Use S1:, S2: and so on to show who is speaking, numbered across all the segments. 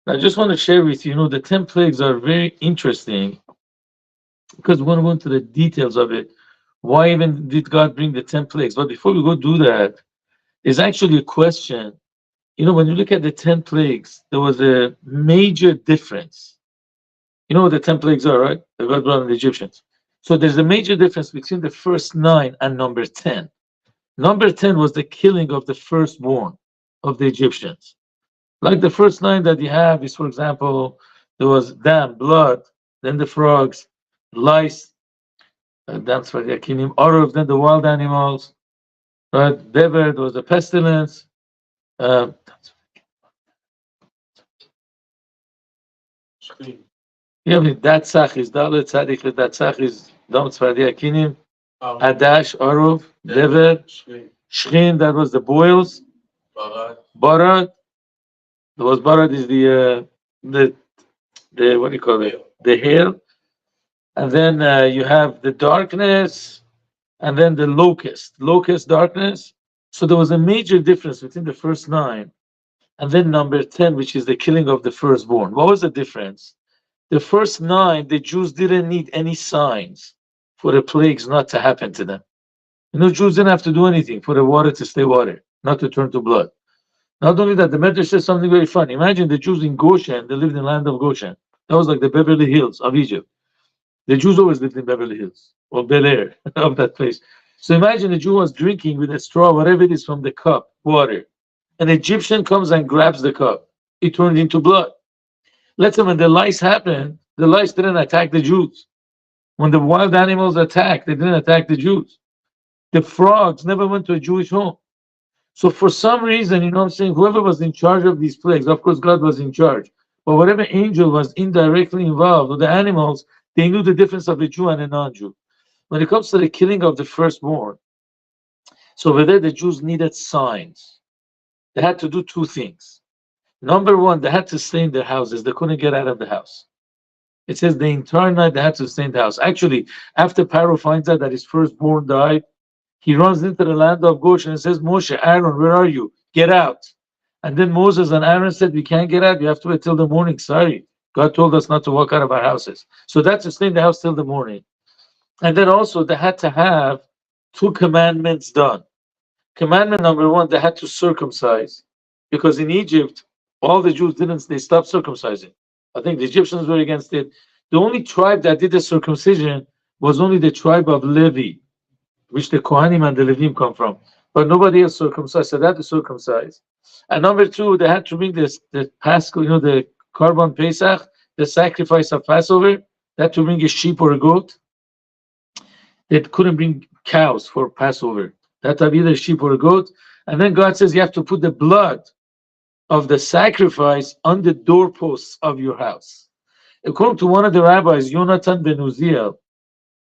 S1: I just want to share with you, the 10 plagues are very interesting because we're going to go into the details of it. Why even did God bring the 10 plagues? But before we go do that, there's actually a question. When you look at the 10 plagues, there was a major difference. You know what the 10 plagues are, right? That God brought on the Egyptians. So there's a major difference between the first nine and number 10. Number 10 was the killing of the firstborn of the Egyptians. Like the first nine that you have is, for example, there was dam, blood, then the frogs, lice, dams for the kinim, Aruf, then the wild animals, right? Dever, there was a pestilence. Uh, yeah, that sach is Dalet Tzadik, that sach is Dam Tzfardi Akinim, Adash, Aruf, Dever, Shrin, that was the boils, Barat, there was Barat is the what do you call it? The hail. And then you have the darkness, and then the locust darkness. So there was a major difference between the first nine and then number 10, which is the killing of the firstborn. What was the difference? The first nine, the Jews didn't need any signs for the plagues not to happen to them. Jews didn't have to do anything for the water to stay water, not to turn to blood. Not only that, the Medrash says something very funny. Imagine the Jews in Goshen, they lived in the land of Goshen. That was like the Beverly Hills of Egypt. The Jews always lived in Beverly Hills or Bel Air of that place. So imagine a Jew was drinking with a straw, whatever it is, from the cup, water. An Egyptian comes and grabs the cup. It turned into blood. Let's say when the lice happened, the lice didn't attack the Jews. When the wild animals attacked, they didn't attack the Jews. The frogs never went to a Jewish home. So for some reason, I'm saying, whoever was in charge of these plagues, of course God was in charge, but whatever angel was indirectly involved, or the animals, they knew the difference of a Jew and a non-Jew. When it comes to the killing of the firstborn, so over there the Jews needed signs. They had to do two things. Number one, they had to stay in their houses. They couldn't get out of the house. It says the entire night they had to stay in the house. Actually, after Pharaoh finds out that his firstborn died, he runs into the land of Goshen and says, Moshe, Aaron, where are you? Get out. And then Moses and Aaron said, we can't get out. You have to wait till the morning. Sorry. God told us not to walk out of our houses. So that's to stay in the house till the morning. And then also they had to have two commandments done. Commandment number one, they had to circumcise. Because in Egypt, all the Jews they stopped circumcising. I think the Egyptians were against it. The only tribe that did the circumcision was only the tribe of Levi, which the Kohanim and the Levim come from. But nobody else circumcised, so they had to circumcise. And number two, they had to bring the Paschal, the Korban Pesach, the sacrifice of Passover. They had to bring a sheep or a goat. They couldn't bring cows for Passover. They had to have either a sheep or a goat. And then God says you have to put the blood of the sacrifice on the doorposts of your house. According to one of the rabbis, Yonatan ben Uziel,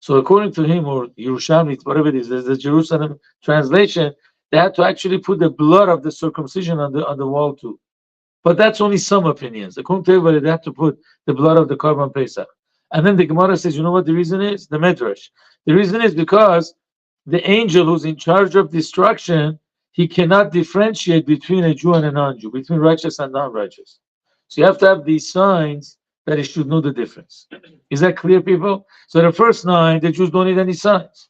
S1: so according to him, or Yerushalmi, whatever it is, there's the Jerusalem translation, they had to actually put the blood of the circumcision on the wall too. But that's only some opinions. According to everybody, they have to put the blood of the Korban Pesach. And then the Gemara says, you know what the reason is? The Medrash. The reason is because the angel who's in charge of destruction, he cannot differentiate between a Jew and a non-Jew, between righteous and non-righteous. So you have to have these signs that he should know the difference. Is that clear, people? So the first nine, the Jews don't need any signs.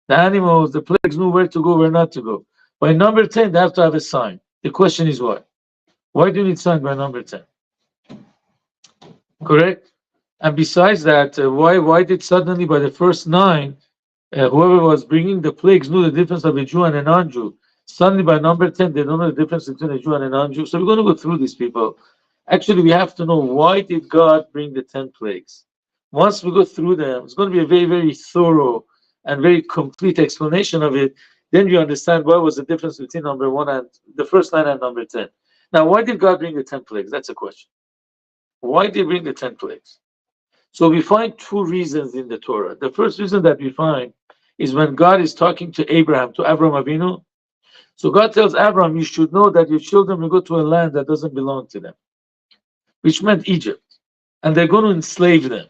S1: The animals, the plagues knew where to go, where not to go. By number 10, they have to have a sign. The question is why? Why do you need sign by number 10? Correct? And besides that, why did suddenly by the first nine, whoever was bringing the plagues knew the difference of a Jew and a non-Jew? Suddenly by number 10, they don't know the difference between a Jew and a non-Jew. So we're going to go through these people. Actually, we have to know, why did God bring the 10 plagues? Once we go through them, it's going to be a very, very thorough and very complete explanation of it. Then you understand what was the difference between number 1 and the first 9 and number 10. Now, why did God bring the 10 plagues? That's a question. Why did he bring the 10 plagues? So we find two reasons in the Torah. The first reason that we find is when God is talking to Abraham, to Abraham Avinu. So God tells Abraham, you should know that your children will go to a land that doesn't belong to them, which meant Egypt. And they're going to enslave them,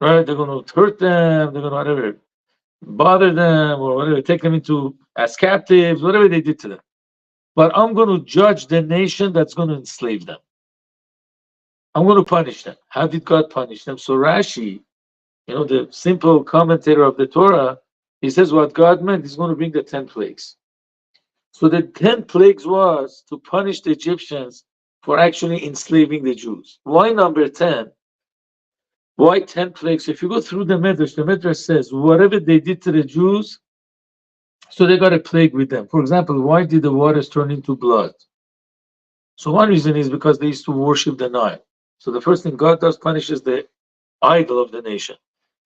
S1: right? They're going to hurt them, they're going to whatever, bother them, or whatever, take them into as captives, whatever they did to them. But I'm going to judge the nation that's going to enslave them. I'm going to punish them. How did God punish them? So Rashi, the simple commentator of the Torah, he says what God meant is going to bring the 10 plagues. So the 10 plagues was to punish the Egyptians for actually enslaving the Jews. Why number 10? Why 10 plagues? If you go through the Midrash says whatever they did to the Jews, so they got a plague with them. For example, why did the waters turn into blood? So one reason is because they used to worship the Nile. So the first thing God does punishes the idol of the nation.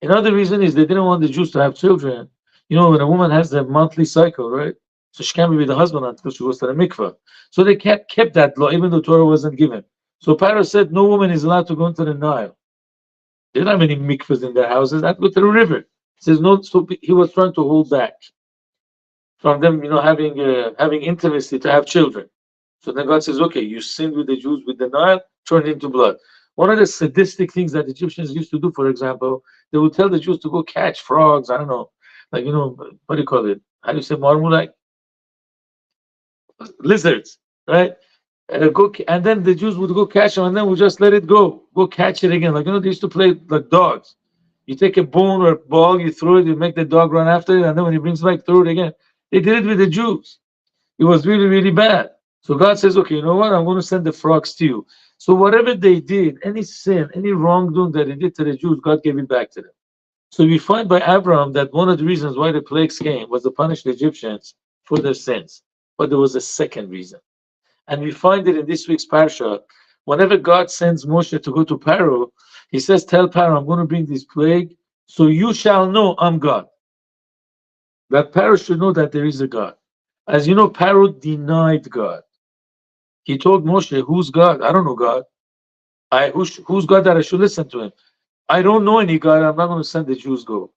S1: Another reason is they didn't want the Jews to have children. When a woman has a monthly cycle, right? So she can't be with the husband until she goes to the mikveh. So they kept that law, even though Torah wasn't given. So Pharaoh said no woman is allowed to go into the Nile. There don't have any mikvahs in their houses. That go to the river. He says no. So he was trying to hold back from them, having intimacy to have children. So then God says, okay, you sinned with the Jews with the Nile, turned into blood. One of the sadistic things that Egyptians used to do, for example, they would tell the Jews to go catch frogs. I don't know, what do you call it? How do you say marmulite? Lizards, right? And then the Jews would go catch them, and then would just let it go catch it again. They used to play like dogs. You take a bone or a ball, you throw it, you make the dog run after it, and then when he brings it back, throw it again. They did it with the Jews. It was really, really bad. So God says, okay, you know what? I'm going to send the frogs to you. So whatever they did, any sin, any wrongdoing that they did to the Jews, God gave it back to them. So we find by Abraham that one of the reasons why the plagues came was to punish the Egyptians for their sins. But there was a second reason. And we find it in this week's Parshat. Whenever God sends Moshe to go to Pharaoh, he says, tell Pharaoh, I'm going to bring this plague, so you shall know I'm God. That Pharaoh should know that there is a God. As you know, Pharaoh denied God. He told Moshe, who's God? I don't know God. Who's God that I should listen to him? I don't know any God. I'm not going to send the Jews go.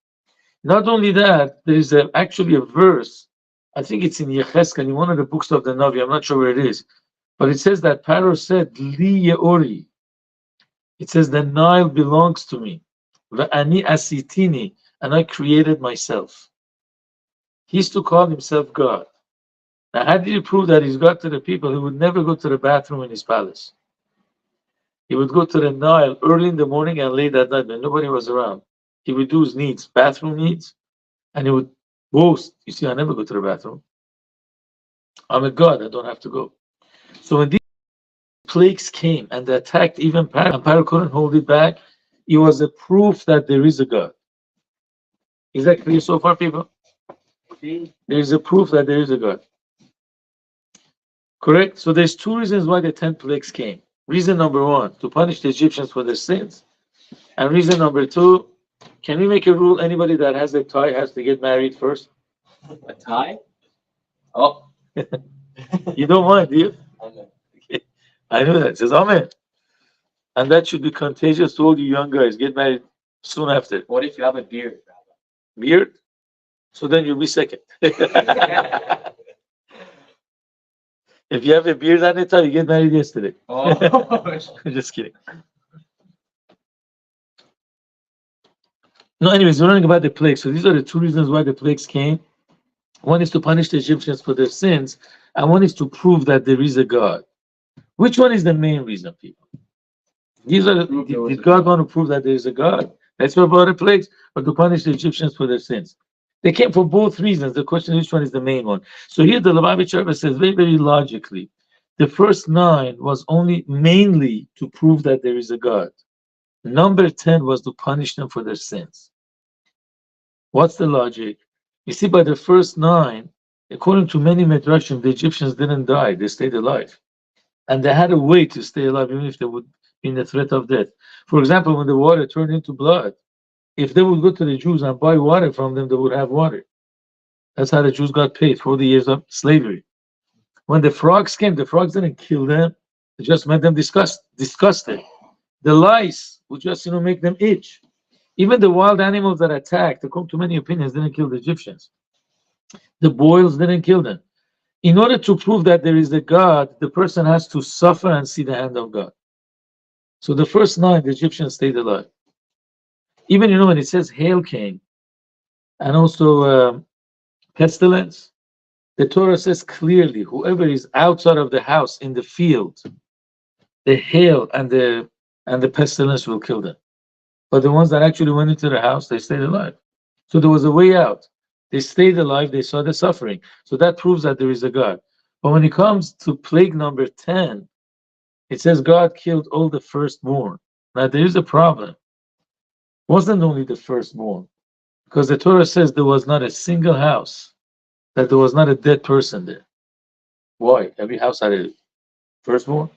S1: Not only that, there is actually a verse. I think it's in Yecheskel, in one of the books of the Navi. I'm not sure where it is. But it says that Pharaoh said, Li Yeori. It says, the Nile belongs to me. Va'ani asitini. And I created myself. He used to call himself God. Now, how did he prove that he's God to the people? He would never go to the bathroom in his palace. He would go to the Nile early in the morning and late at night when nobody was around. He would do his needs, bathroom needs, and he would boast, you see, I never go to the bathroom. I'm a God, I don't have to go. So when these plagues came and they attacked even Pharaoh, and Pharaoh couldn't hold it back, it was a proof that there is a God. Is that clear so far, people? There is a proof that there is a God. Correct? So there's two reasons why the 10 plagues came. Reason number one, to punish the Egyptians for their sins. And reason number two, can we make a rule anybody that has a tie has to get married first?
S2: A tie? Oh.
S1: You don't mind, do you? Okay. I know that. It says Amen. And that should be contagious to all you young guys. Get married soon after.
S2: What if you have a beard?
S1: Beard? So then you'll be second. If you have a beard on it, you get married yesterday.
S2: Oh.
S1: Just kidding. No, anyways, we're learning about the plagues. So these are the two reasons why the plagues came. One is to punish the Egyptians for their sins, and one is to prove that there is a God. Which one is the main reason, people? Did God want to prove that there is a God? That's what brought the plagues, or to punish the Egyptians for their sins? They came for both reasons. The question is which one is the main one. So here the Lubavitch Rebbe says very, very logically, the first 9 was only mainly to prove that there is a God. Number 10 was to punish them for their sins. What's the logic? You see, by the first 9, according to many Midrashim, the Egyptians didn't die, they stayed alive. And they had a way to stay alive, even if they would be in the threat of death. For example, when the water turned into blood, if they would go to the Jews and buy water from them, they would have water. That's how the Jews got paid for the years of slavery. When the frogs came, the frogs didn't kill them, it just made them disgusted. The lice would just make them itch. Even the wild animals that attacked, according to many opinions, didn't kill the Egyptians. The boils didn't kill them. In order to prove that there is a God, the person has to suffer and see the hand of God. So the first 9, the Egyptians stayed alive. Even, when it says hail came, and also pestilence, the Torah says clearly, whoever is outside of the house in the field, the hail and the and the pestilence will kill them. But the ones that actually went into the house, they stayed alive. So there was a way out. They stayed alive, they saw the suffering. So that proves that there is a God. But when it comes to plague number 10, it says God killed all the firstborn. Now there is a problem. It wasn't only the firstborn, because the Torah says there was not a single house that there was not a dead person there. Why? Every house had a firstborn.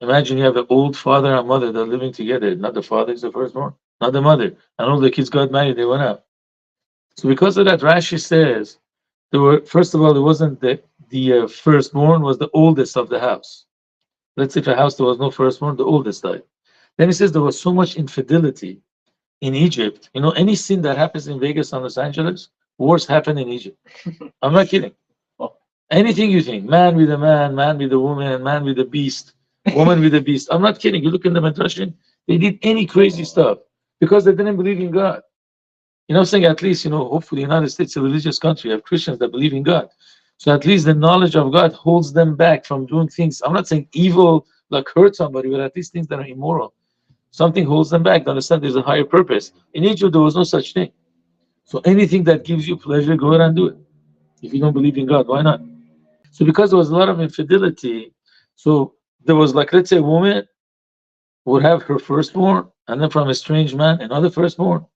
S1: Imagine you have an old father and mother that are living together. Not the father is the firstborn, not the mother. And all the kids got married, they went out. So because of that, Rashi says there were, first of all, it wasn't the firstborn was the oldest of the house. Let's say if a house there was no firstborn, the oldest died. Then he says there was so much infidelity in Egypt. You know, any sin that happens in Vegas and Los Angeles, wars happen in Egypt. I'm not kidding. Anything you think, man with a man with a woman, man with a beast, woman with a beast. I'm not kidding. You look in the Midrashim, they did any crazy stuff because they didn't believe in God. You know, saying at least, hopefully the United States is a religious country. You have Christians that believe in God. So at least the knowledge of God holds them back from doing things. I'm not saying evil, like hurt somebody, but at least things that are immoral. Something holds them back to understand there's a higher purpose. In Egypt, there was no such thing. So anything that gives you pleasure, go ahead and do it. If you don't believe in God, why not? So because there was a lot of infidelity, so there was like, let's say a woman would have her firstborn, and then from a strange man, another firstborn.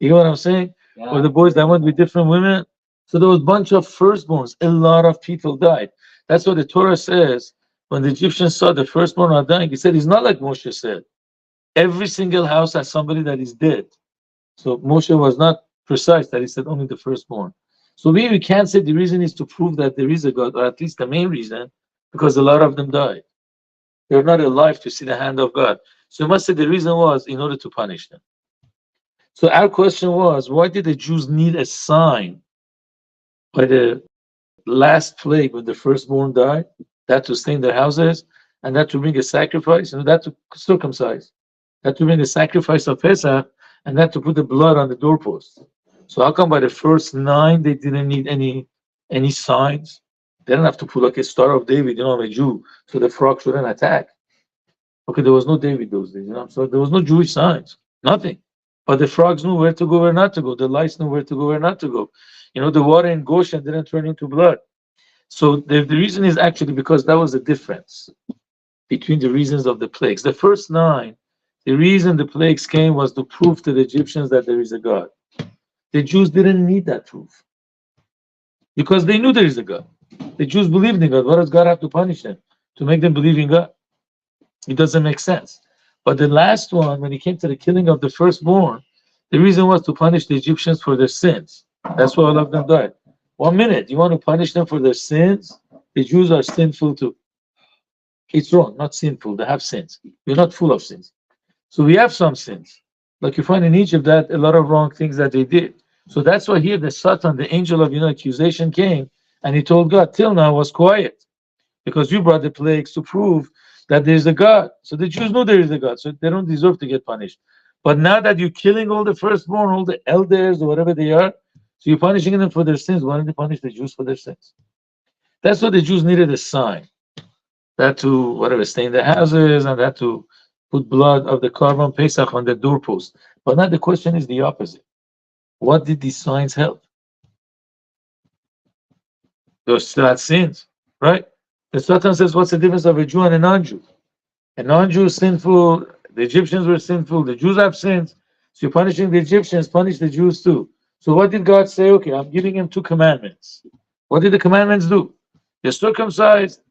S1: You know what I'm saying?
S2: Yeah.
S1: Or the boys that went with different women. So there was a bunch of firstborns. A lot of people died. That's what the Torah says. When the Egyptians saw the firstborn are dying, he said, it's not like Moshe said. Every single house has somebody that is dead. So Moshe was not precise that he said only the firstborn. So we can't say the reason is to prove that there is a God, or at least the main reason, because a lot of them died. They're not alive to see the hand of God. So you must say the reason was in order to punish them. So our question was, why did the Jews need a sign by the last plague when the firstborn died? That to stay in their houses, and that to bring a sacrifice, and that to circumcise, that to bring a sacrifice of Pesach, and that to put the blood on the doorpost. So how come by the first 9 they didn't need any signs? They didn't have to put like a Star of David, I'm a Jew, so the frog shouldn't attack. Okay, there was no David those days, so there was no Jewish signs, nothing. But the frogs knew where to go, where not to go. The lice knew where to go, where not to go. The water in Goshen didn't turn into blood. So the reason is actually because that was the difference between the reasons of the plagues. The first 9, the reason the plagues came was to prove to the Egyptians that there is a God. The Jews didn't need that proof because they knew there is a God. The Jews believed in God. What does God have to punish them? To make them believe in God? It doesn't make sense. But the last one, when it came to the killing of the firstborn, the reason was to punish the Egyptians for their sins. That's why all of them died. 1 minute, you want to punish them for their sins? The Jews are sinful too. It's wrong, not sinful. They have sins. We're not full of sins. So we have some sins. Like you find in Egypt that a lot of wrong things that they did. So that's why here the Satan, the angel of accusation, came and he told God, till now was quiet. Because you brought the plagues to prove that there's a God. So the Jews know there is a God, so they don't deserve to get punished. But now that you're killing all the firstborn, all the elders, or whatever they are, so you're punishing them for their sins, why don't you punish the Jews for their sins? That's what the Jews needed, a sign. That to, whatever, stay in their houses, and that to put blood of the Korban Pesach on the doorpost. But now the question is the opposite. What did these signs help? They still had sins, right? The Satan says, what's the difference of a Jew and a non-Jew? A non-Jew is sinful, the Egyptians were sinful, the Jews have sins. So you're punishing the Egyptians, punish the Jews too. So what did God say? Okay, I'm giving him 2 commandments. What did the commandments do? They're circumcised,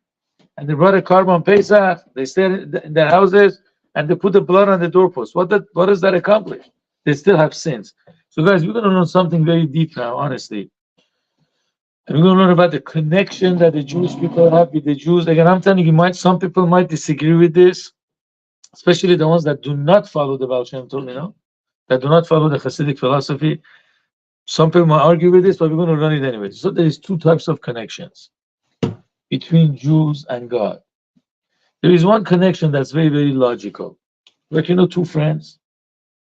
S1: and they brought a Korban Pesach, they stayed in their houses, and they put the blood on the doorpost. What does that accomplish? They still have sins. So guys, we're going to learn something very deep now, honestly. And we're going to learn about the connection that the Jewish people have with the Jews. Again, I'm telling you, some people might disagree with this, especially the ones that do not follow the Baal Shem Tov, that do not follow the Hasidic philosophy. Some people might argue with this, but we're going to learn it anyway. So there is 2 types of connections between Jews and God. There is one connection that's very, very logical. Like, 2 friends.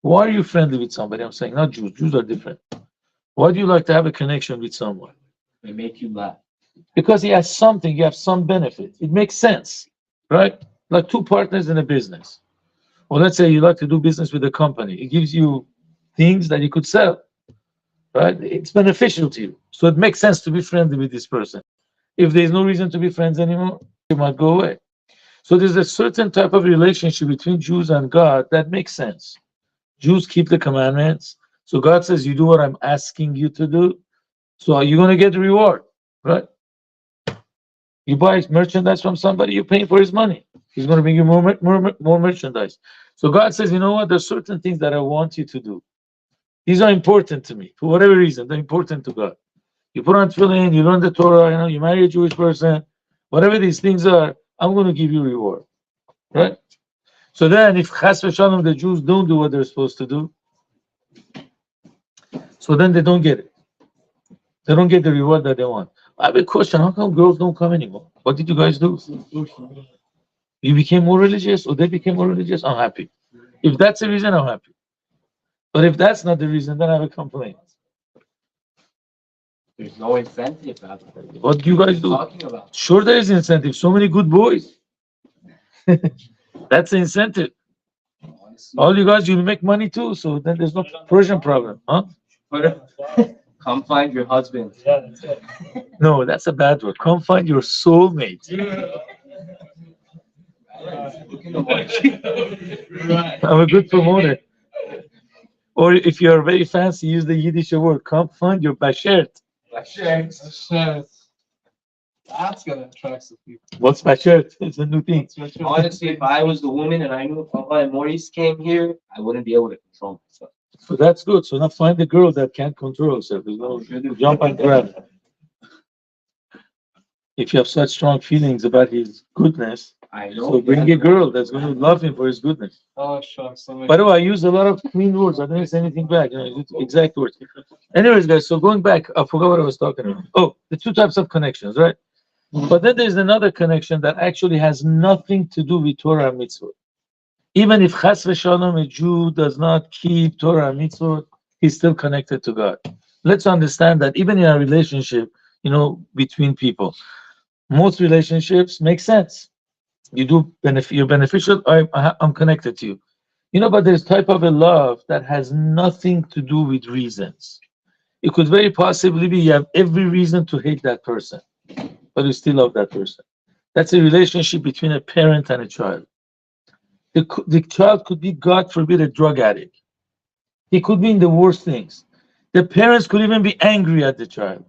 S1: Why are you friendly with somebody? I'm saying not Jews. Jews are different. Why do you like to have a connection with someone?
S2: They make you laugh.
S1: Because he has something, you have some benefit. It makes sense, right? Like 2 partners in a business. Or let's say you like to do business with a company. It gives you things that you could sell, right? It's beneficial to you. So it makes sense to be friendly with this person. If there's no reason to be friends anymore, you might go away. So there's a certain type of relationship between Jews and God that makes sense. Jews keep the commandments. So God says, you do what I'm asking you to do. So you're going to get the reward, right? You buy merchandise from somebody, you're paying for his money. He's going to bring you more merchandise. So God says, you know what? There's certain things that I want you to do. These are important to me for whatever reason. They're important to God. You put on tefillin, you learn the Torah, you marry a Jewish person, whatever these things are, I'm going to give you reward, right? So then, if chas v'shalom the Jews don't do what they're supposed to do, so then they don't get it. They don't get the reward that they want. I have a question: how come girls don't come anymore? What did you guys do? You became more religious, or they became more religious? I'm happy. If that's the reason, I'm happy. But if that's not the reason, then I have a complaint.
S2: There's no incentive.
S1: What do you guys do?
S2: Talking about.
S1: Sure, there is incentive. So many good boys. That's the incentive. All you guys, you'll make money too, so then there's no Persian problem, huh?
S2: Come find your husband.
S1: No, that's a bad word. Come find your soulmate. I'm a good promoter. Or if you're very fancy, use the Yiddish word. Come find your bashert.
S3: Bashert. That's gonna attract some people.
S1: What's bashert? It's a new thing.
S2: Honestly, if I was the woman and I knew Papa and Maurice came here, I wouldn't be able to control myself.
S1: So that's good. So now find the girl that can't control herself. There's no jump and grab. If you have such strong feelings about his goodness,
S2: I know.
S1: so bring a girl that's going to love him for his goodness.
S3: Oh, shucks.
S1: By the way, I use a lot of clean words. I didn't say anything back. Exact words. Anyways, guys, so going back, I forgot what I was talking about. Oh, the two types of connections, right? But then there's another connection that actually has nothing to do with Torah and mitzvot. Even if chas v'shalom, a Jew does not keep Torah and mitzvot, he's still connected to God. Let's understand that even in a relationship, between people, most relationships make sense. You do you're beneficial. I'm connected to you. But there's type of a love that has nothing to do with reasons. It could very possibly be you have every reason to hate that person, but you still love that person. That's a relationship between a parent and a child. The child could be, God forbid, a drug addict. He could be in the worst things. The parents could even be angry at the child,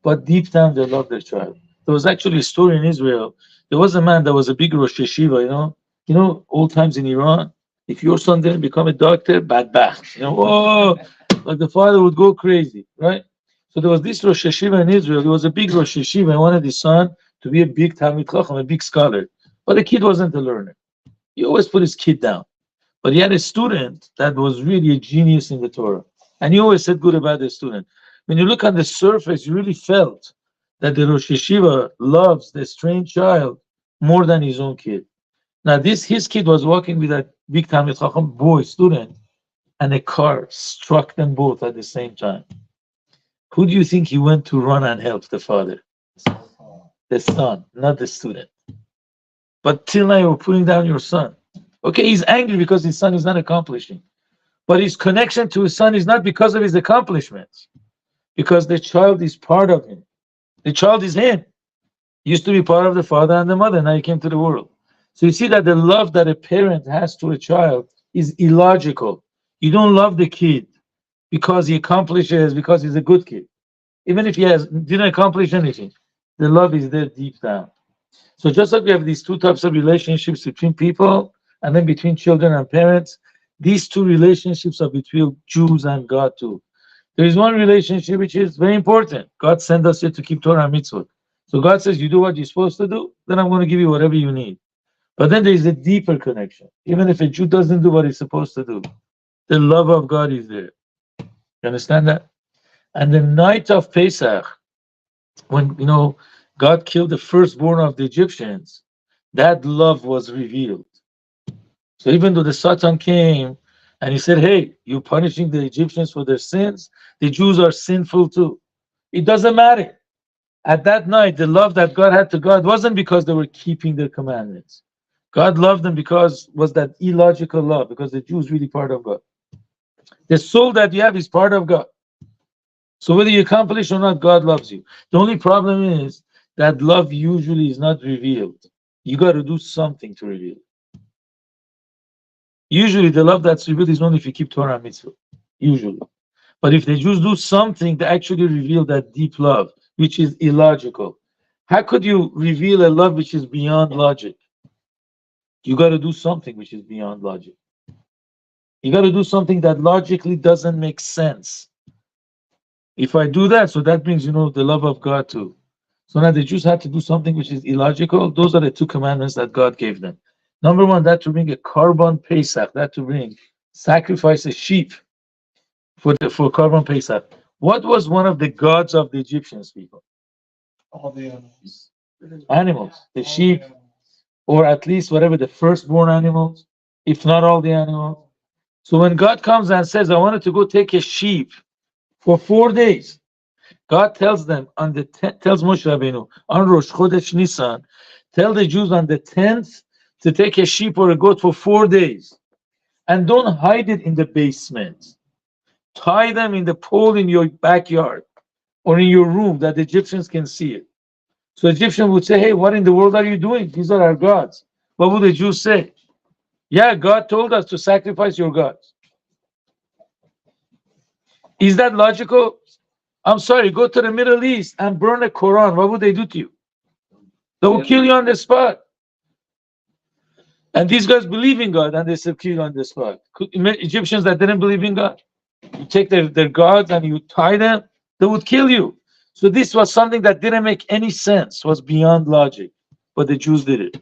S1: but deep down they love their child. There was actually a story in Israel. There was a man that was a big Rosh Yeshiva, old times in Iran. If your son didn't become a doctor, bad back. Like the father would go crazy, right? So there was this Rosh Yeshiva in Israel. He was a big Rosh Yeshiva and wanted his son to be a big Talmid Chacham, a big scholar. But the kid wasn't a learner. He always put his kid down. But he had a student that was really a genius in the Torah. And he always said good about the student. When you look on the surface, you really felt that the Rosh Yeshiva loves the strange child more than his own kid. Now, his kid was walking with that big Talmid Chacham boy student, and a car struck them both at the same time. Who do you think he went to run and help the father? The son, not the student. But till now, you're putting down your son. Okay, he's angry because his son is not accomplishing. But his connection to his son is not because of his accomplishments, because the child is part of him. The child is him. He used to be part of the father and the mother. Now he came to the world. So you see that the love that a parent has to a child is illogical. You don't love the kid because he accomplishes, because he's a good kid. Even if he didn't accomplish anything, the love is there deep down. So just like we have these two types of relationships between people and then between children and parents, these two relationships are between Jews and God too. There is one relationship which is very important. God sent us here to keep Torah and mitzvot. So God says, you do what you're supposed to do, then I'm going to give you whatever you need. But then there is a deeper connection. Even if a Jew doesn't do what he's supposed to do, the love of God is there. You understand that? And the night of Pesach, when God killed the firstborn of the Egyptians, that love was revealed. So even though the Satan came and he said, hey, you're punishing the Egyptians for their sins, the Jews are sinful too. It doesn't matter. At that night, the love that God had to God wasn't because they were keeping their commandments. God loved them because was that illogical love, because the Jew is really part of God. The soul that you have is part of God. So whether you accomplish or not, God loves you. The only problem is that love usually is not revealed. You got to do something to reveal it. Usually the love that's revealed is only if you keep Torah and mitzvah. Usually. But if the Jews do something to actually reveal that deep love, which is illogical, how could you reveal a love which is beyond logic? You got to do something which is beyond logic. You got to do something that logically doesn't make sense. If I do that, so that brings, the love of God too. So now the Jews had to do something which is illogical. Those are the two commandments that God gave them. Number one, that to bring a korban Pesach, that to bring sacrifice a sheep for korban Pesach. What was one of the gods of the Egyptians, people?
S3: All the animals.
S1: Animals, the
S3: All the
S1: sheep,
S3: animals.
S1: or at least whatever the firstborn animals, if not all the animals. So when God comes and says, I wanted to go take a sheep for 4 days, God tells them tells Moshe Rabbeinu on Rosh Chodesh Nisan, tell the Jews on the 10th to take a sheep or a goat for 4 days, and don't hide it in the basement. Tie them in the pole in your backyard or in your room that the Egyptians can see it. So Egyptians would say, hey, what in the world are you doing? These are our gods. What would the Jews say? Yeah, God told us to sacrifice your gods. Is that logical? I'm sorry, go to the Middle East and burn a Quran. What would they do to you? They will kill you on the spot. And these guys believe in God and they still kill you on the spot. Egyptians that didn't believe in God, you take their gods and you tie them, they would kill you. So this was something that didn't make any sense, was beyond logic. But the Jews did it.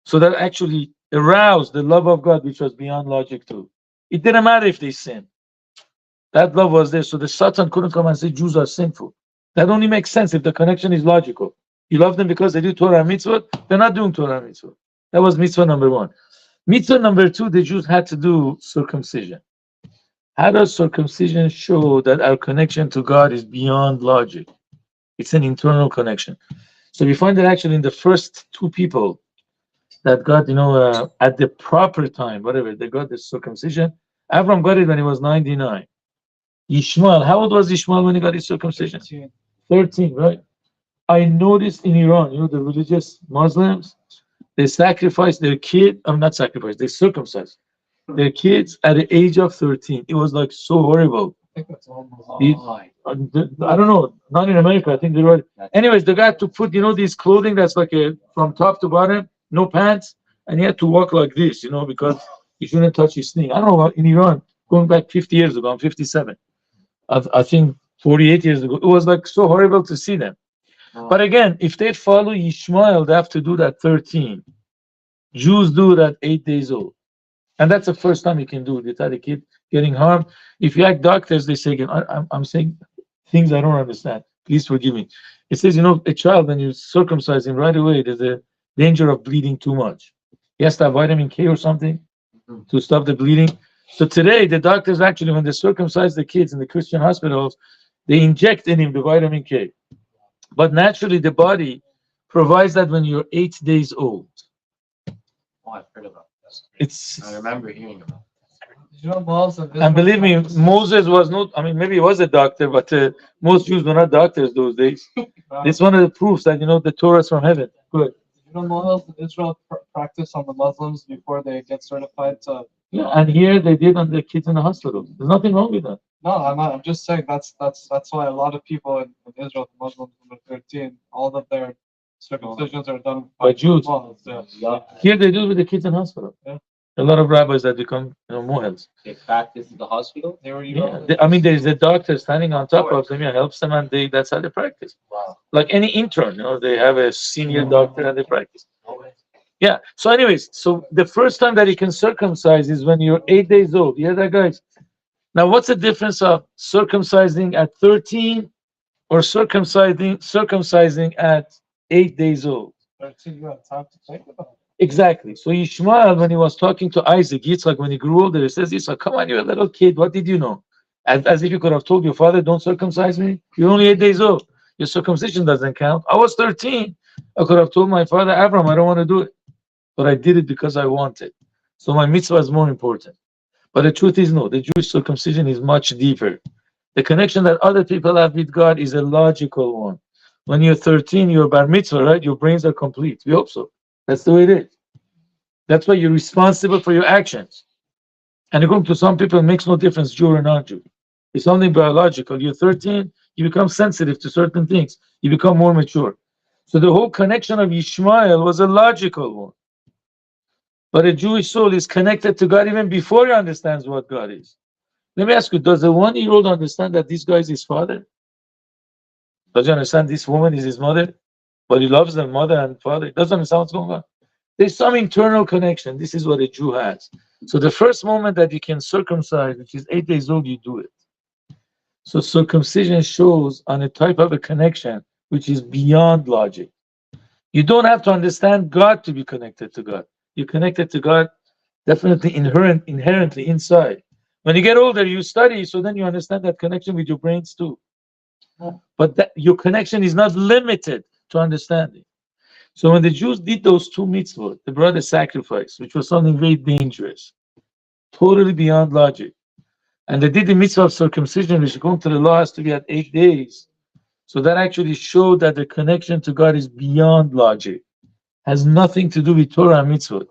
S1: So that actually aroused the love of God, which was beyond logic too. It didn't matter if they sinned. That love was there. So the Satan couldn't come and say Jews are sinful. That only makes sense if the connection is logical. You love them because they do Torah and mitzvah. They're not doing Torah and mitzvah. That was mitzvah number one. Mitzvah number two, the Jews had to do circumcision. How does circumcision show that our connection to God is beyond logic? It's an internal connection. So we find that actually in the first two people that got, at the proper time, whatever, they got the circumcision. Abraham got it when he was 99. Ishmael, how old was Ishmael when he got his circumcision? 13, right? I noticed in Iran, the religious Muslims, they sacrifice their kid, not sacrifice, they circumcise their kids at the age of 13. It was like so horrible.
S3: I think that's almost.
S1: I don't know, not in America, I think they were. Anyways, the guy had to put, these clothing that's like from top to bottom, no pants, and he had to walk like this, because he shouldn't touch his knee. I don't know, in Iran, going back 50 years ago, I'm 57. I think 48 years ago, it was like so horrible to see them. But again, if they follow Ishmael, they have to do that 13. Jews do that 8 days old. And that's the first time you can do it without a kid getting harmed. If you like doctors, they say, I'm saying things I don't understand. Please forgive me. It says, a child, when you circumcise him right away, there's a danger of bleeding too much. He has to have vitamin K or something to stop the bleeding. So today, the doctors actually, when they circumcise the kids in the Christian hospitals, they inject in him the vitamin K. But naturally, the body provides that when you're 8 days old.
S2: Oh, I've heard about this.
S1: It's.
S2: I remember hearing about
S1: And believe me, Moses was not, maybe he was a doctor, but most Jews were not doctors those days. It's one of the proofs that, the Torah is from heaven. Good.
S3: Moses in Israel practice on the Muslims before they get certified to.
S1: Yeah, and here they did on the kids in the hospital. There's nothing wrong with that.
S3: No, I'm not. I'm just saying that's why a lot of people in Israel, the Muslims under 13, all of their circumcisions are done
S1: by Jews.
S3: Yeah.
S1: Here they do it with the kids in hospital.
S3: Yeah.
S1: A lot of rabbis that become, mohels.
S2: They practice in the hospital.
S3: They were.
S1: Yeah. There's a doctor standing on top of them, helps them, and that's how they practice.
S2: Wow.
S1: Like any intern, they have a senior doctor and they practice. Yeah. So, anyways, so the first time that you can circumcise is when you're 8 days old. You hear that, guys? Now, what's the difference of circumcising at 13 or circumcising at 8 days old?
S3: 13, you have time to think about it.
S1: Exactly. So Ishmael, when he was talking to Isaac, Yitzchak, when he grew older, he says, Yitzchak, come on, you're a little kid. What did you know? As if you could have told your father, don't circumcise me. You're only 8 days old. Your circumcision doesn't count. I was 13. I could have told my father, Abraham, I don't want to do it. but I did it because I wanted. So my mitzvah is more important. But the truth is, no, the Jewish circumcision is much deeper. The connection that other people have with God is a logical one. When you're 13, you're bar mitzvah, right? Your brains are complete. We hope so. That's the way it is. That's why you're responsible for your actions. And according to some people, it makes no difference, Jew or non-Jew. It's only biological. You're 13, you become sensitive to certain things. You become more mature. So the whole connection of Ishmael was a logical one. But a Jewish soul is connected to God even before he understands what God is. Let me ask you, does a 1-year-old understand that this guy is his father? Does he understand this woman is his mother? But he loves them, mother and father. He doesn't understand what's going on. There's some internal connection. This is what a Jew has. So the first moment that you can circumcise, which is 8 days old, you do it. So circumcision shows on a type of a connection which is beyond logic. You don't have to understand God to be connected to God. You're connected to God definitely inherently inside. When you get older, you study, so then you understand that connection with your brains too. But that your connection is not limited to understanding. So when the Jews did those two mitzvot, they brought a sacrifice, which was something very dangerous, totally beyond logic. And they did the mitzvah of circumcision, which according to the law has to be at 8 days. So that actually showed that the connection to God is beyond logic, has nothing to do with Torah and mitzvot.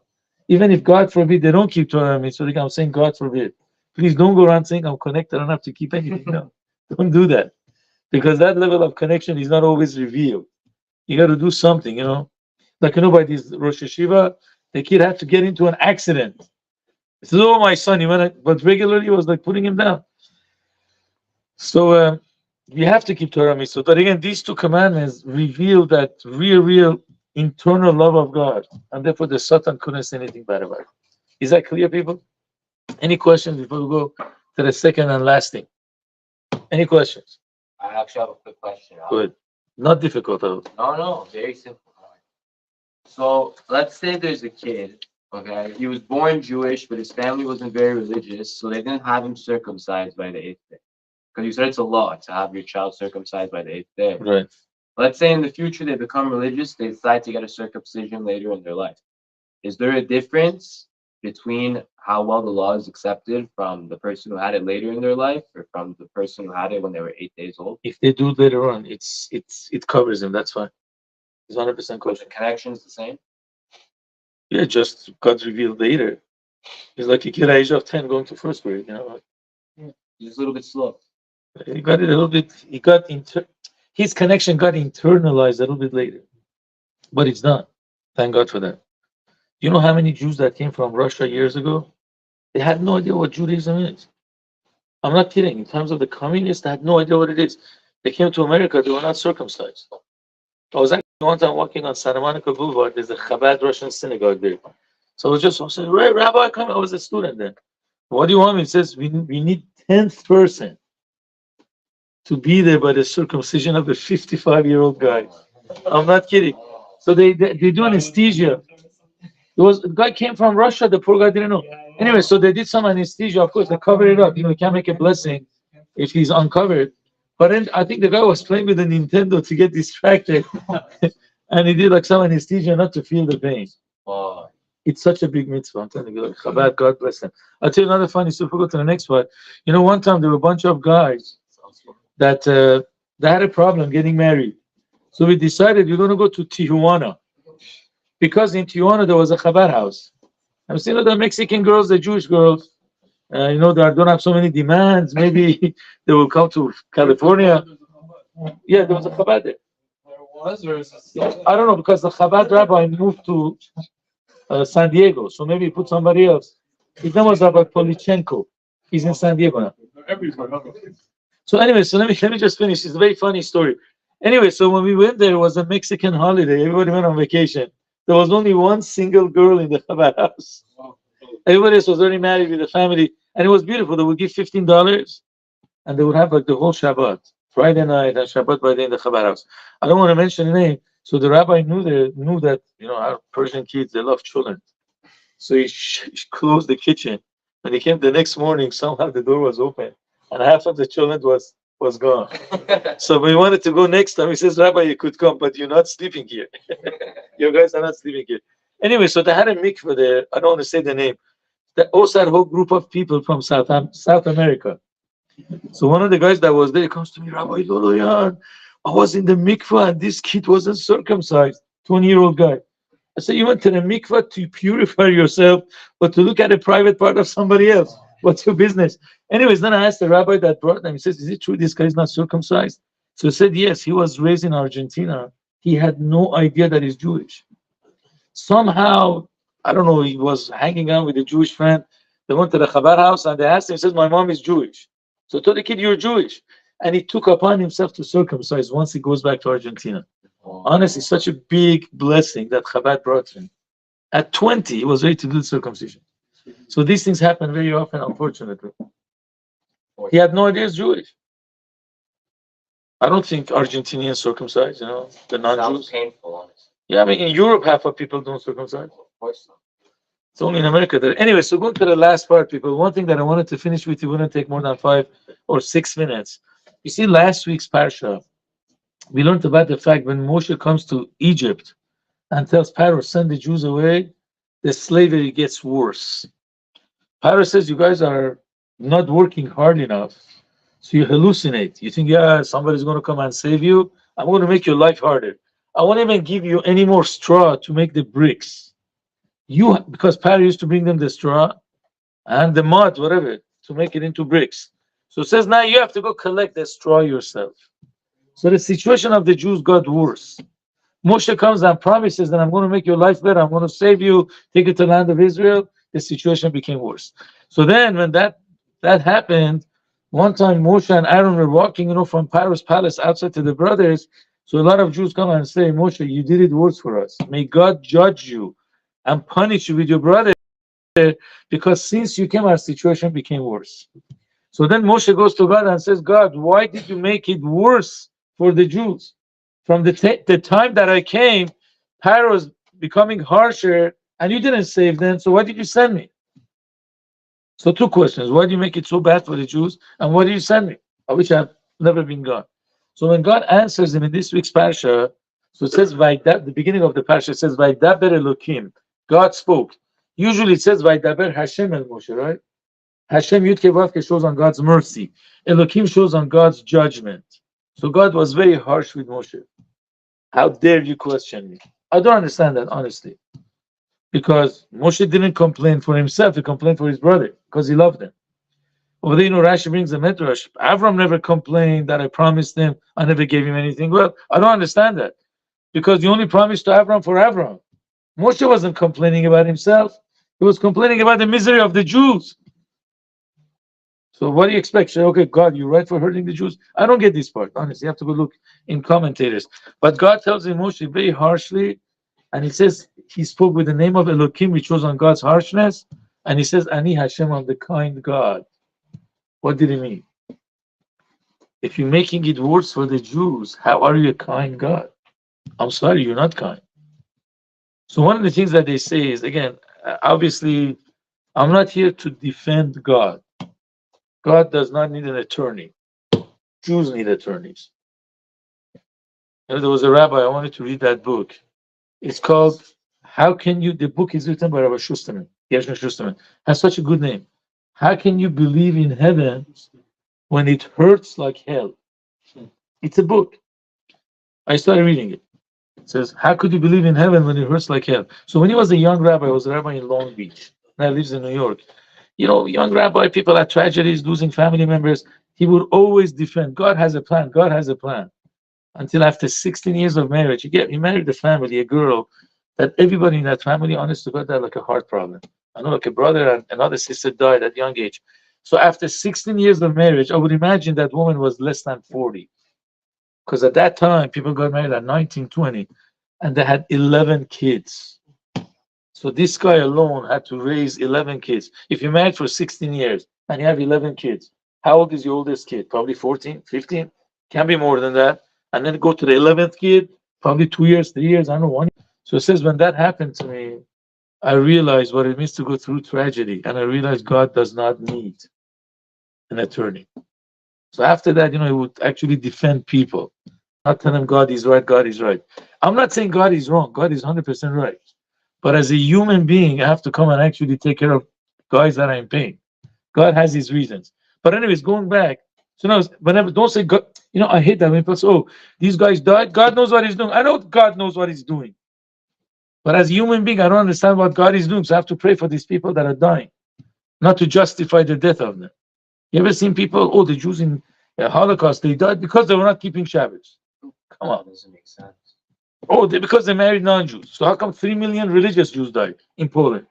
S1: Even if God forbid they don't keep Torah and mitzvot, like I'm saying God forbid. Please don't go around saying I'm connected, I don't have to keep anything. No, don't do that. Because that level of connection is not always revealed. You got to do something, Like, by this Rosh Hashiva, the kid had to get into an accident. He says, oh, my son, but regularly was like putting him down. So you have to keep Torah mitzvot. But again, these two commandments reveal that real internal love of God. And therefore the Satan couldn't say anything bad about it. Is that clear, people? Any questions before we go to the second and last thing? Any questions?
S2: I actually have a quick question.
S1: Good. Not difficult, though.
S2: No, very simple. So let's say there's a kid, okay? He was born Jewish, but his family wasn't very religious, so they didn't have him circumcised by the 8th day. Because you said it's a law to have your child circumcised by the 8th day.
S1: Right.
S2: Let's say in the future they become religious, they decide to get a circumcision later in their life. Is there a difference between how well the law is accepted from the person who had it later in their life or from the person who had it when they were 8 days old?
S1: If they do it later on, it covers them. That's fine. It's 100%
S2: But
S1: covered.
S2: the connection is the same?
S1: Yeah, just God revealed later. It's like a kid at the age of 10 going to first grade.
S2: He's a little bit slow.
S1: He got it a little bit. His connection got internalized a little bit later, but it's done. Thank God for that. You know how many Jews that came from Russia years ago? They had no idea what Judaism is. I'm not kidding. In terms of the communists, they had no idea what it is. They came to America, they were not circumcised. I was actually one time walking on Santa Monica Boulevard. There's a Chabad Russian synagogue there. So I said, Rabbi, come. I was a student then. What do you want me? He says, we need 10th person to be there by the circumcision of a 55-year-old guy. I'm not kidding. So they do anesthesia. The guy came from Russia. The poor guy didn't know. Anyway, so they did some anesthesia. Of course, they covered it up. You can't make a blessing if he's uncovered. But then I think the guy was playing with the Nintendo to get distracted, and he did like some anesthesia not to feel the pain.
S2: Wow.
S1: It's such a big mitzvah. I'm telling you, like, Chabad, God bless them. I'll tell you another funny story. We'll go to the next part. One time there were a bunch of guys that they had a problem getting married. So we decided we're going to go to Tijuana. Because in Tijuana there was a Chabad house. I'm saying the Mexican girls, the Jewish girls, they don't have so many demands. Maybe they will come to California. Yeah, there was a Chabad there.
S3: There was, or is it still?
S1: I don't know, because the Chabad rabbi moved to San Diego, so maybe he put somebody else. His name was Rabbi Polichenko. He's in San Diego now. So anyway, so let me just finish. It's a very funny story. Anyway, so when we went there, it was a Mexican holiday. Everybody went on vacation. There was only one single girl in the Chabad house. Everybody else was already married with a family, and it was beautiful. They would give $15, and they would have like the whole Shabbat, Friday night and Shabbat by day in the Chabad house. I don't want to mention the name. So the rabbi knew that our Persian kids, they love children. So he closed the kitchen. When he came the next morning, somehow the door was open, and half of the children was gone. So we wanted to go next time. He says, Rabbi, you could come, but you're not sleeping here. You guys are not sleeping here. Anyway, so they had a mikveh there. I don't want to say the name. That also had a whole group of people from South America. So one of the guys that was there comes to me, Rabbi Loloyan, I was in the mikveh and this kid wasn't circumcised, 20-year-old guy. I said, you went to the mikveh to purify yourself, but to look at a private part of somebody else. What's your business? Anyways, then I asked the rabbi that brought them, he says, is it true this guy is not circumcised? So he said, yes, he was raised in Argentina. He had no idea that he's Jewish. Somehow, I don't know, he was hanging out with a Jewish friend. They went to the Chabad house and they asked him, he says, my mom is Jewish. So I told the kid, you're Jewish. And he took upon himself to circumcise once he goes back to Argentina. Honestly, such a big blessing that Chabad brought him. At 20, he was ready to do the circumcision. So these things happen very often, unfortunately. He had no idea he's Jewish. I don't think Argentinians circumcise, the
S2: Sounds
S1: non-Jews.
S2: painful, honestly.
S1: Yeah, I mean, in Europe, half of people don't circumcise.
S2: Of course not.
S1: It's only in America that. Anyway, so going to the last part, people. One thing that I wanted to finish with, it wouldn't take more than 5 or 6 minutes. You see, last week's Parsha, we learned about the fact when Moshe comes to Egypt and tells Pharaoh, send the Jews away, the slavery gets worse. Pharaoh says, you guys are not working hard enough. So you hallucinate. You think, yeah, somebody's going to come and save you. I'm going to make your life harder. I won't even give you any more straw to make the bricks. Because Pharaoh used to bring them the straw and the mud, whatever, to make it into bricks. So it says, now you have to go collect the straw yourself. So the situation of the Jews got worse. Moshe comes and promises that I'm going to make your life better. I'm going to save you, take you to the land of Israel. The situation became worse. So then when that happened, one time Moshe and Aaron were walking, from Pharaoh's palace outside to the brothers. So a lot of Jews come and say, Moshe, you did it worse for us. May God judge you and punish you with your brother, because since you came, our situation became worse. So then Moshe goes to God and says, God, why did you make it worse for the Jews? From the time that I came, Pharaoh was becoming harsher and you didn't save them. So why did you send me? So 2 questions. Why do you make it so bad for the Jews? And why did you send me? I wish I've never been gone. So when God answers him in this week's Parsha, so it says, the beginning of the Parsha says, Vaydaber Elokim. God spoke. Usually it says, Vaydaber Hashem El Moshe, right? Hashem Yud Kei Vav Kei shows on God's mercy. Elokim shows on God's judgment. So God was very harsh with Moshe. How dare you question me? I don't understand that, honestly. Because Moshe didn't complain for himself, he complained for his brother, because he loved him. Over there, Rashi brings the Midrash. Avram never complained that I promised him, I never gave him anything. Well, I don't understand that. Because you only promised to Avram for Avram. Moshe wasn't complaining about himself, he was complaining about the misery of the Jews. So what do you expect? Say, okay, God, you're right for hurting the Jews. I don't get this part, honestly. You have to go look in commentators. But God tells him Moshe very harshly, and he says he spoke with the name of Elohim, which shows on God's harshness. And he says, Ani Hashem, I'm the kind God. What did he mean? If you're making it worse for the Jews, how are you a kind God? I'm sorry, you're not kind. So one of the things that they say is, again, obviously, I'm not here to defend God. God does not need an attorney. Jews need attorneys. There was a rabbi, I wanted to read that book. It's called, the book is written by Rabbi Schusterman. Gershon Schusterman. Has such a good name. How can you believe in heaven when it hurts like hell? It's a book. I started reading it. It says, how could you believe in heaven when it hurts like hell? So when he was a young rabbi, he was a rabbi in Long Beach. Now he lives in New York. Young rabbi, people had tragedies, losing family members. He would always defend, God has a plan, God has a plan. Until after 16 years of marriage, he married a family, a girl, that everybody in that family, honest to God, had like a heart problem. I know like a brother and another sister died at a young age. So after 16 years of marriage, I would imagine that woman was less than 40. Because at that time, people got married at 19, 20, and they had 11 kids. So this guy alone had to raise 11 kids. If you're married for 16 years and you have 11 kids, how old is your oldest kid? Probably 14, 15? Can be more than that. And then go to the 11th kid, probably 2 years, 3 years, I don't know, 1 year. So it says, when that happened to me, I realized what it means to go through tragedy. And I realized God does not need an attorney. So after that, he would actually defend people. Not tell them God is right, God is right. I'm not saying God is wrong. God is 100% right. But as a human being, I have to come and actually take care of guys that are in pain. God has his reasons. But anyways, going back, so now whenever don't say God, I hate that when people say, oh, these guys died. God knows what he's doing. I know God knows what he's doing. But as a human being, I don't understand what God is doing. So I have to pray for these people that are dying, not to justify the death of them. You ever seen people, oh, the Jews in the Holocaust, they died because they were not keeping Shabbos. Come on.
S2: That doesn't make sense.
S1: Oh, because they married non-Jews. So how come 3 million religious Jews died in Poland?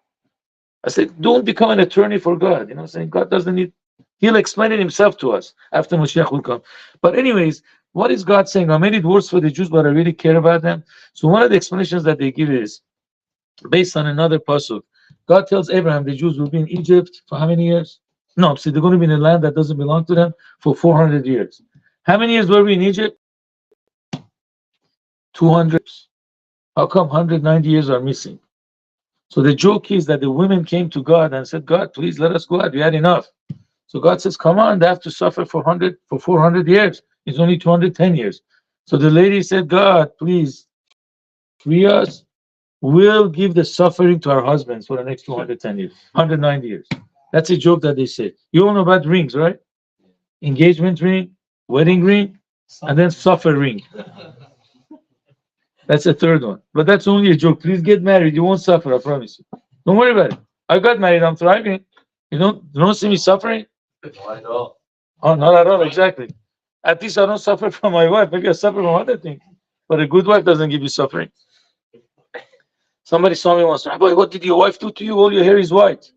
S1: I said, don't become an attorney for God. You know what I'm saying? God doesn't need, he'll explain it himself to us after Moshiach will come. But anyways, what is God saying? I made it worse for the Jews, but I really care about them. So one of the explanations that they give is based on another pasuk. God tells Abraham the Jews will be in Egypt for how many years? No, see, they're going to be in a land that doesn't belong to them for 400 years. How many years were we in Egypt? 200. How come 190 years are missing? So the joke is that the women came to God and said, God, please let us go out. We had enough. So God says, come on, they have to suffer for 400 years. It's only 210 years. So the lady said, God, please free us. We'll give the suffering to our husbands for the next 210 years, 190 years. That's a joke that they say. You all know about rings, right? Engagement ring, wedding ring, and then suffer ring. That's the third one. But that's only a joke. Please get married. You won't suffer, I promise you. Don't worry about it. I got married. I'm thriving. You don't see me suffering?
S2: Not at all.
S1: Oh, not at all. Exactly. At least I don't suffer from my wife. Maybe I suffer from other things. But a good wife doesn't give you suffering. Somebody saw me once. Rabbi, what did your wife do to you? All your hair is white.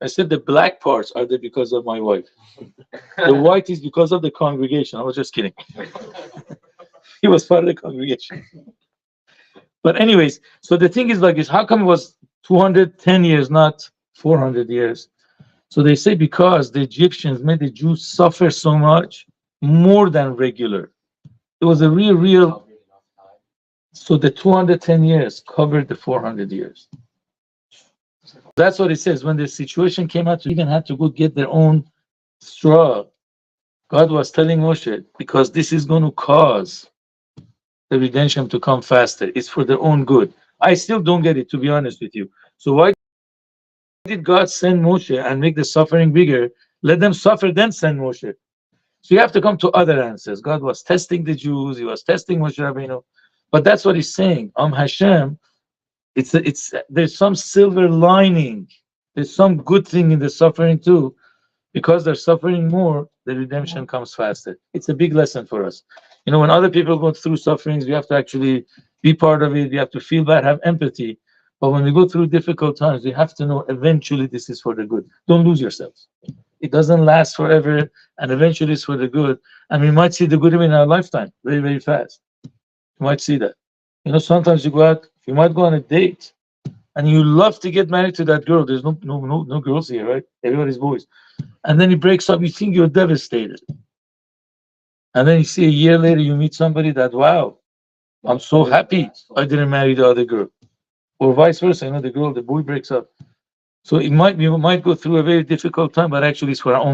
S1: I said the black parts are there because of my wife. The white is because of the congregation. I was just kidding. He was part of the congregation. But anyways, so the thing is like this, how come it was 210 years, not 400 years? So they say because the Egyptians made the Jews suffer so much, more than regular. It was a real, so the 210 years covered the 400 years. That's what it says. When the situation came out, to even had to go get their own straw. God was telling Moshe, because this is going to cause the redemption to come faster. It's for their own good. I still don't get it, to be honest with you. So why did God send Moshe and make the suffering bigger? Let them suffer, then send Moshe. So you have to come to other answers. God was testing the Jews. He was testing Moshe Rabbeinu. But that's what he's saying. Hashem, there's some silver lining. There's some good thing in the suffering too. Because they're suffering more, the redemption comes faster. It's a big lesson for us. When other people go through sufferings, we have to actually be part of it. We have to feel bad, have empathy. But when we go through difficult times, we have to know eventually this is for the good. Don't lose yourselves. It doesn't last forever, and eventually it's for the good. And we might see the good in our lifetime very, very fast. You might see that. Sometimes you go out, you might go on a date, and you love to get married to that girl. There's no girls here, right? Everybody's boys. And then he breaks up, you think you're devastated. And then you see a year later, you meet somebody that, wow, I'm so happy I didn't marry the other girl. Or vice versa, the boy breaks up. So we might go through a very difficult time, but actually it's for our own